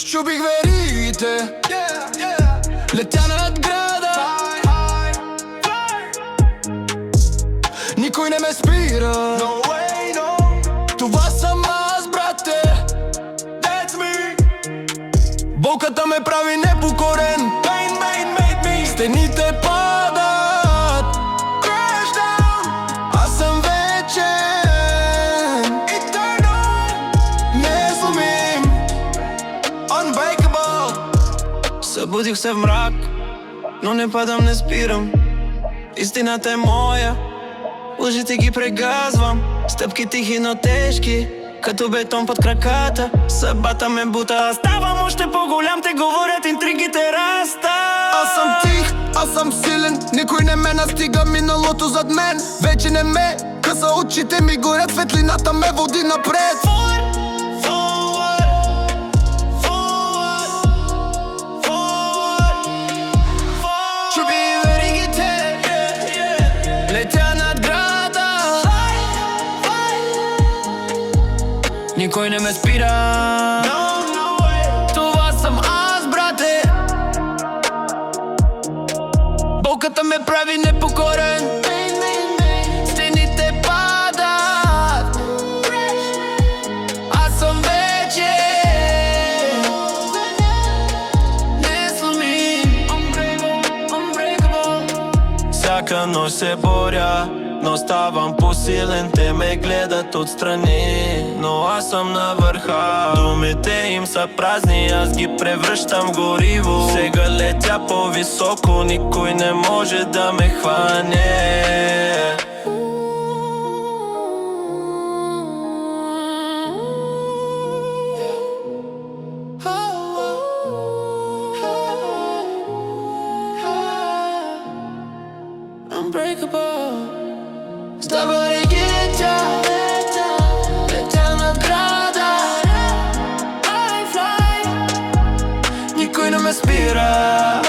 Щупих веригите, летя над града. Никой не ме спира. Това съм аз, брате. Болката ме прави непокорен. Стените падат. Аз съм вечен. Не сломим. Unbreakable. Събудих се в мрак, но не падам, не спирам. Истината е моя, лъжите ги прегазвам. Стъпки тихи, но тежки, като бетон под краката. Съдбата ме бута, аз ставам още по-голям. Те говорят, интригите растат. Аз съм тих, аз съм силен. Никой не ме настига, миналото зад мен вече не ме къса, очите ми горят, светлината ме води напред. Чуби веригите, летя над града. Никой не ме спира. Това съм аз, брате. Болката ме прави непокорен. Стените падат. Аз съм вече не сломим. Всяка нощ се боря, но ставам по-силен. Те ме гледат отстрани, но аз съм на върха. Думите им са празни, аз ги превръщам в гориво. Сега летя по-високо, никой не може да ме хване. Unbreakable. Става ригите, летя над града. I fly. Никой не ме спира.